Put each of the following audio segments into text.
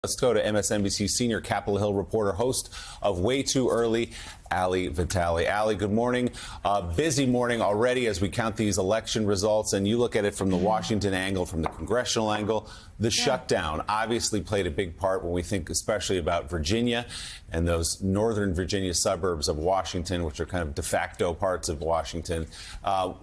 Let's go to MSNBC senior Capitol Hill reporter, host of Way Too Early, Ali Vitale. Ali, good morning. Busy morning already as we count these election results, and you look at it from the Washington angle, from the congressional angle. The shutdown obviously played a big part when we think especially about Virginia and those northern Virginia suburbs of Washington, which are kind of de facto parts of Washington.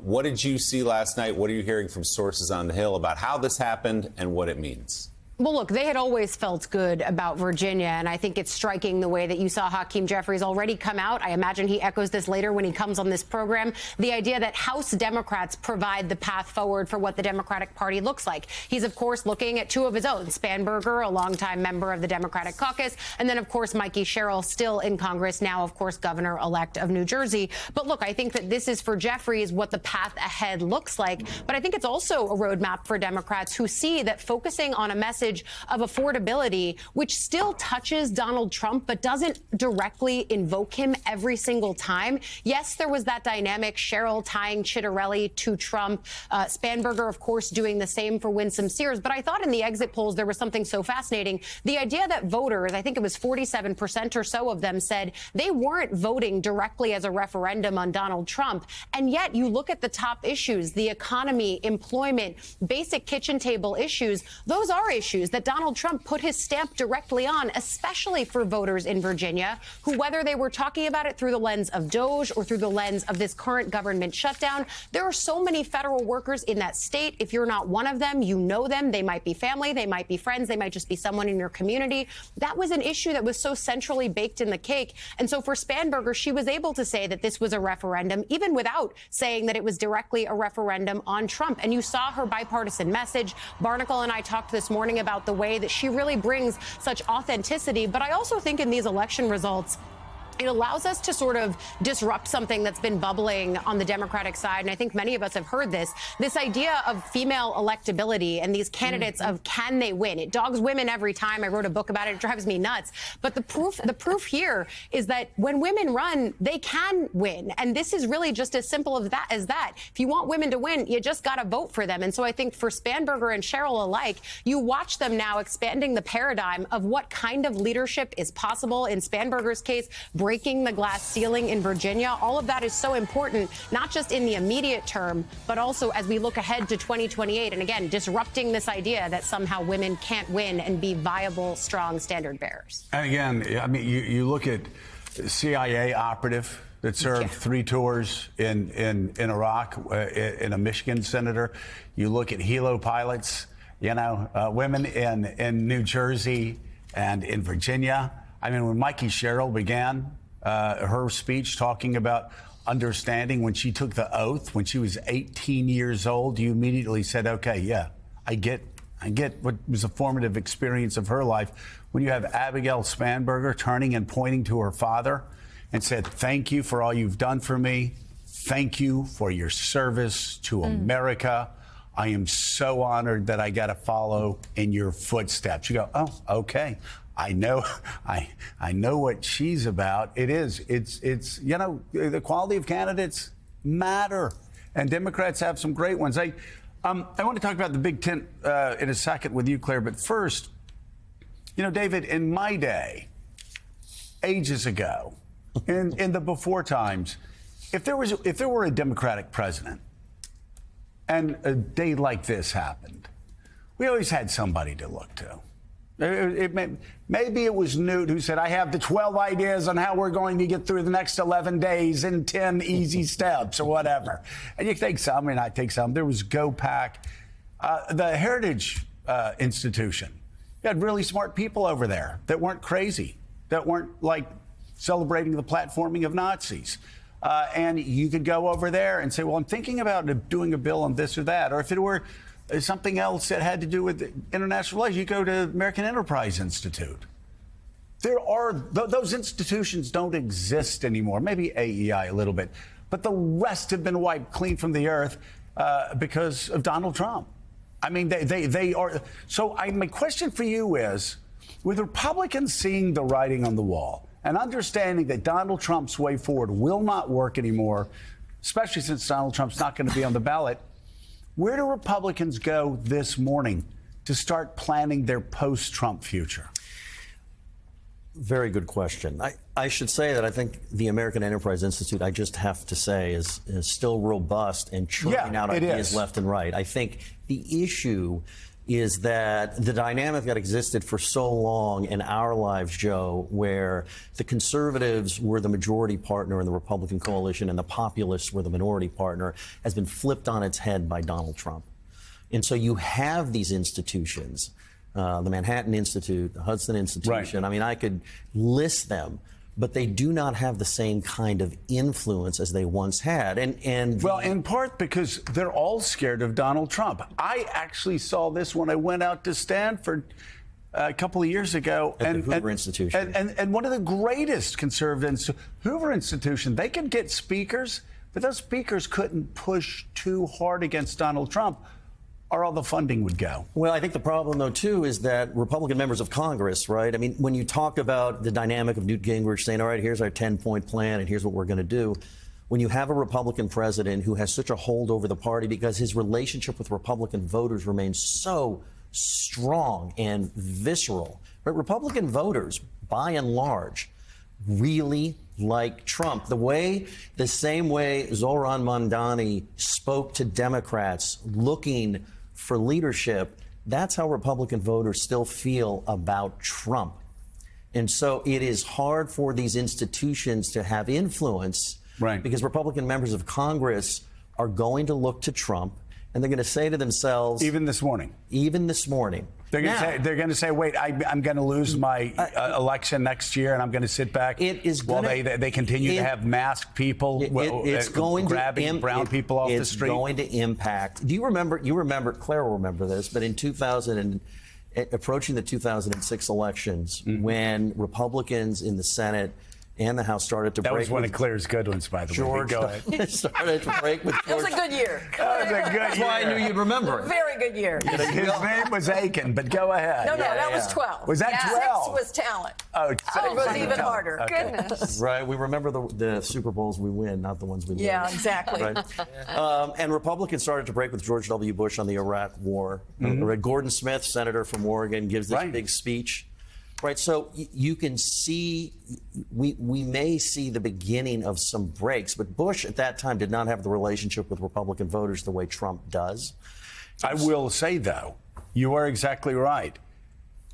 What did you see last night? What are you hearing from sources on the Hill about how this happened and what it means? Well, look, they had always felt good about Virginia, and I think it's striking the way that you saw Hakeem Jeffries already come out. I imagine he echoes this later when he comes on this program. The idea that House Democrats provide the path forward for what the Democratic Party looks like. He's, of course, looking at two of his own, Spanberger, a longtime member of the Democratic caucus, and then, of course, Mikey Sherrill, still in Congress, now, of course, governor-elect of New Jersey. But look, I think that this is for Jeffries what the path ahead looks like. But I think it's also a roadmap for Democrats who see that focusing on a message of affordability, which still touches Donald Trump, but doesn't directly invoke him every single time. Yes, there was that dynamic, Sherrill tying Chitterelli to Trump, Spanberger, of course, doing the same for Winsome Sears. But I thought in the exit polls there was something so fascinating. The idea that voters, I think it was 47% or so of them, said they weren't voting directly as a referendum on Donald Trump. And yet you look at the top issues, the economy, employment, basic kitchen table issues. Those are issues that Donald Trump put his stamp directly on, especially for voters in Virginia, who, whether they were talking about it through the lens of DOJ or through the lens of this current government shutdown, there are so many federal workers in that state. If you're not one of them, you know them. They might be family. They might be friends. They might just be someone in your community. That was an issue that was so centrally baked in the cake. And so for Spanberger, she was able to say that this was a referendum, even without saying that it was directly a referendum on Trump. And you saw her bipartisan message. Barnacle and I talked this morning about the way that she really brings such authenticity. But I also think in these election results, it allows us to sort of disrupt something that's been bubbling on the Democratic side. And I think many of us have heard this idea of female electability and these candidates of can they win? It dogs women every time. I wrote a book about it. It drives me nuts. But the proof here is that when women run, they can win. And this is really just as simple as that. If you want women to win, you just got to vote for them. And so I think for Spanberger and Sherrill alike, you watch them now expanding the paradigm of what kind of leadership is possible. In Spanberger's case, breaking the glass ceiling in Virginia. All of that is so important, not just in the immediate term, but also as we look ahead to 2028. And again, disrupting this idea that somehow women can't win and be viable, strong standard bearers. And again, I mean, you look at CIA operative that served 3 tours in Iraq, in a Michigan senator. You look at helo pilots, women in New Jersey and in Virginia. I mean, when Mikey Sherrill began her speech talking about understanding when she took the oath, when she was 18 years old, you immediately said, okay, yeah, I get what was a formative experience of her life. When you have Abigail Spanberger turning and pointing to her father and said, thank you for all you've done for me. Thank you for your service to America. I am so honored that I got to follow in your footsteps. You go, oh, okay. I know what she's about. It's the quality of candidates matter, and Democrats have some great ones. I want to talk about the Big Tent in a second with you, Claire, but first, David, in my day, ages ago, in the before times, if there were a Democratic president and a day like this happened, we always had somebody to look to. Maybe it was Newt who said, I have the 12 ideas on how we're going to get through the next 11 days in 10 easy steps or whatever. And you take some, and I take some. There was GOPAC, the Heritage Institution. You had really smart people over there that weren't crazy, that weren't like celebrating the platforming of Nazis. And you could go over there and say, well, I'm thinking about doing a bill on this or that. Or if it were something else that had to do with international relations, you go to American Enterprise Institute. Those institutions don't exist anymore. Maybe AEI a little bit, but the rest have been wiped clean from the earth because of Donald Trump. I mean, they are. So my question for you is, with Republicans seeing the writing on the wall and understanding that Donald Trump's way forward will not work anymore, especially since Donald Trump's not going to be on the ballot, where do Republicans go this morning to start planning their post-Trump future? Very good question. I should say that I think the American Enterprise Institute, I just have to say, is still robust and churning out ideas left and right. I think the issue is that the dynamic that existed for so long in our lives, Joe, where the conservatives were the majority partner in the Republican coalition and the populists were the minority partner, has been flipped on its head by Donald Trump. And so you have these institutions, the Manhattan Institute, the Hudson Institution. Right. I mean, I could list them, but they do not have the same kind of influence as they once had. Well, in part because they're all scared of Donald Trump. I actually saw this when I went out to Stanford a couple of years ago. At the Hoover Institution. And one of the greatest conservatives, Hoover Institution, they could get speakers, but those speakers couldn't push too hard against Donald Trump, or all the funding would go. Well, I think the problem, though, too, is that Republican members of Congress, right? I mean, when you talk about the dynamic of Newt Gingrich saying, all right, here's our 10-point plan and here's what we're going to do. When you have a Republican president who has such a hold over the party because his relationship with Republican voters remains so strong and visceral, right? Republican voters, by and large, really like Trump. The same way Zohran Mamdani spoke to Democrats looking for leadership, that's how Republican voters still feel about Trump. And so it is hard for these institutions to have influence, right, because Republican members of Congress are going to look to Trump and they're going to say to themselves, even this morning, they're going to say, wait, I'm going to lose my election next year, and I'm going to sit back while they continue to have masked people grabbing brown people off the street. It's going to impact. Do you remember, Claire will remember this, but in approaching the 2006 elections, when Republicans in the Senate and the House started to break. That was one of Claire's good ones, by the way. Go ahead. Started to break with George. It was a good year. That's why I knew you'd remember it. Very good year. His name was Aiken, but go ahead. No, that was 12. Was that 12? 6 was talent. Oh, it was even harder. Okay. Goodness. Right. We remember the Super Bowls we win, not the ones we lose. Yeah, exactly. Right? And Republicans started to break with George W. Bush on the Iraq War. Gordon Smith, senator from Oregon, gives this big speech. Right, so you can see, we may see the beginning of some breaks, but Bush at that time did not have the relationship with Republican voters the way Trump does. I will say, though, you are exactly right.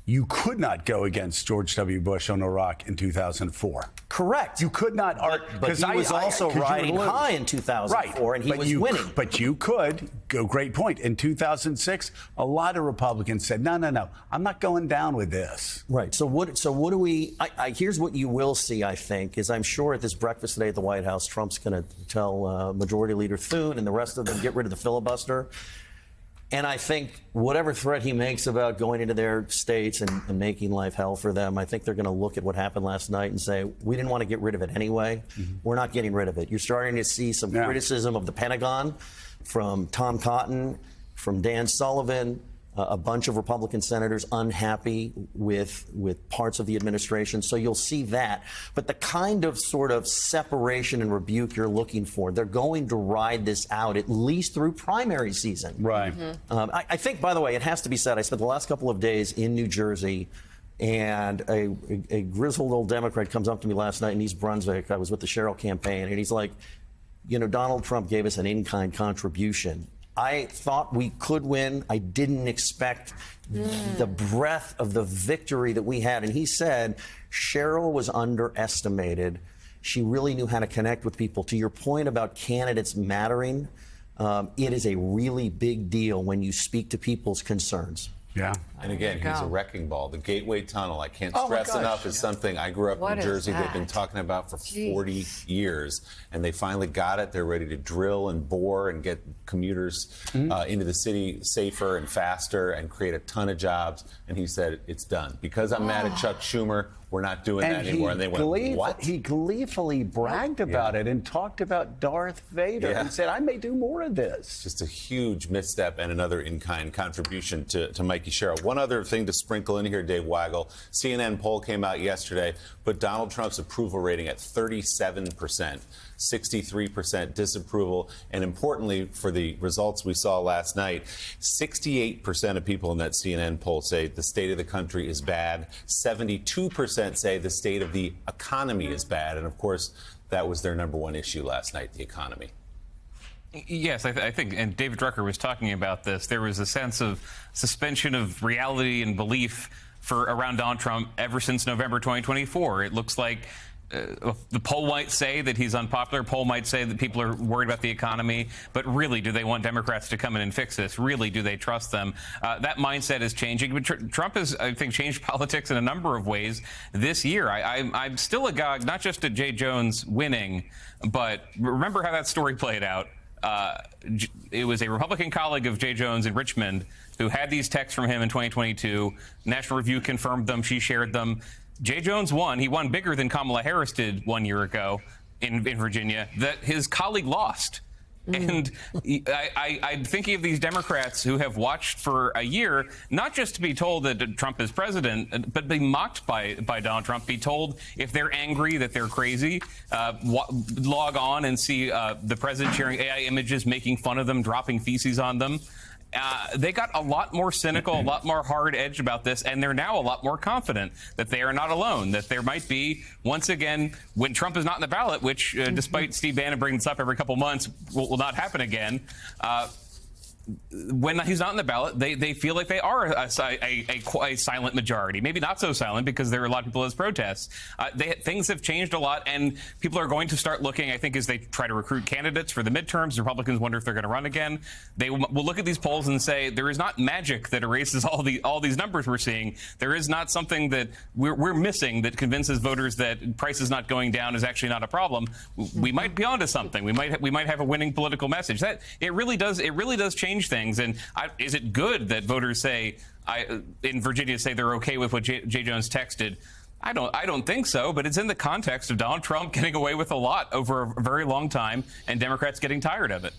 You could not go against George W. Bush on Iraq in 2004. Correct. You could not. But he was also riding high in 2004, and he was winning. But you could go. Great point. In 2006, a lot of Republicans said, "No, I'm not going down with this." Right. So what do we? Here's what you will see. I think is I'm sure at this breakfast today at the White House, Trump's going to tell Majority Leader Thune and the rest of them get rid of the filibuster. And I think whatever threat he makes about going into their states and making life hell for them, I think they're going to look at what happened last night and say, we didn't want to get rid of it anyway. We're not getting rid of it. You're starting to see some criticism of the Pentagon from Tom Cotton, from Dan Sullivan, a bunch of Republican senators unhappy with parts of the administration. So you'll see that. But the kind of sort of separation and rebuke you're looking for, they're going to ride this out at least through primary season. Right. I think, by the way, it has to be said, I spent the last couple of days in New Jersey, and a grizzled old Democrat comes up to me last night in East Brunswick. I was with the Sherrill campaign, and he's like, Donald Trump gave us an in-kind contribution. I thought we could win. I didn't expect the breadth of the victory that we had. And he said Sherrill was underestimated. She really knew how to connect with people. To your point about candidates mattering, it is a really big deal when you speak to people's concerns. Yeah. And again, he's a wrecking ball. The Gateway Tunnel, I can't stress enough, is something I grew up in New Jersey. They've been talking about for 40 years, and they finally got it. They're ready to drill and bore and get commuters into the city safer and faster and create a ton of jobs. And he said, it's done. Because I'm mad at Chuck Schumer, we're not doing that anymore. And they went, what? He gleefully bragged about it and talked about Darth Vader and said, I may do more of this. Just a huge misstep and another in-kind contribution to Mikey Sherrill. One other thing to sprinkle in here, Dave Weigel. CNN poll came out yesterday, put Donald Trump's approval rating at 37%, 63% disapproval, and importantly, for the results we saw last night, 68% of people in that CNN poll say the state of the country is bad. 72% say the state of the economy is bad. And of course, that was their number one issue last night, the economy. Yes, I think, and David Drucker was talking about this, there was a sense of suspension of reality and belief around Donald Trump ever since November 2024. It looks like the poll might say that he's unpopular. Poll might say that people are worried about the economy. But really, do they want Democrats to come in and fix this? Really, do they trust them? That mindset is changing. But Trump has, I think, changed politics in a number of ways this year. I'm still agog, not just at Jay Jones winning, but remember how that story played out. It was a Republican colleague of Jay Jones in Richmond who had these texts from him in 2022. National Review confirmed them. She shared them. Jay Jones won. He won bigger than Kamala Harris did 1 year ago in Virginia. That his colleague lost. And I'm thinking of these Democrats who have watched for a year, not just to be told that Trump is president, but be mocked by Donald Trump, be told if they're angry that they're crazy, log on and see the president sharing AI images, making fun of them, dropping feces on them. They got a lot more cynical, a lot more hard-edged about this, and they're now a lot more confident that they are not alone, that there might be, once again, when Trump is not in the ballot, which, despite Steve Bannon bringing this up every couple months, will not happen again, when he's not in the ballot, they feel like they are a silent majority. Maybe not so silent because there are a lot of people as protests. Things have changed a lot, and people are going to start looking, I think, as they try to recruit candidates for the midterms. Republicans wonder if they're going to run again. They will look at these polls and say there is not magic that erases all these numbers we're seeing. There is not something that we're missing that convinces voters that prices not going down is actually not a problem. We might be onto something. We might have a winning political message. That it really does change things. And is it good that voters say in Virginia say they're okay with what Jay Jones texted? I don't think so, but it's in the context of Donald Trump getting away with a lot over a very long time and Democrats getting tired of it.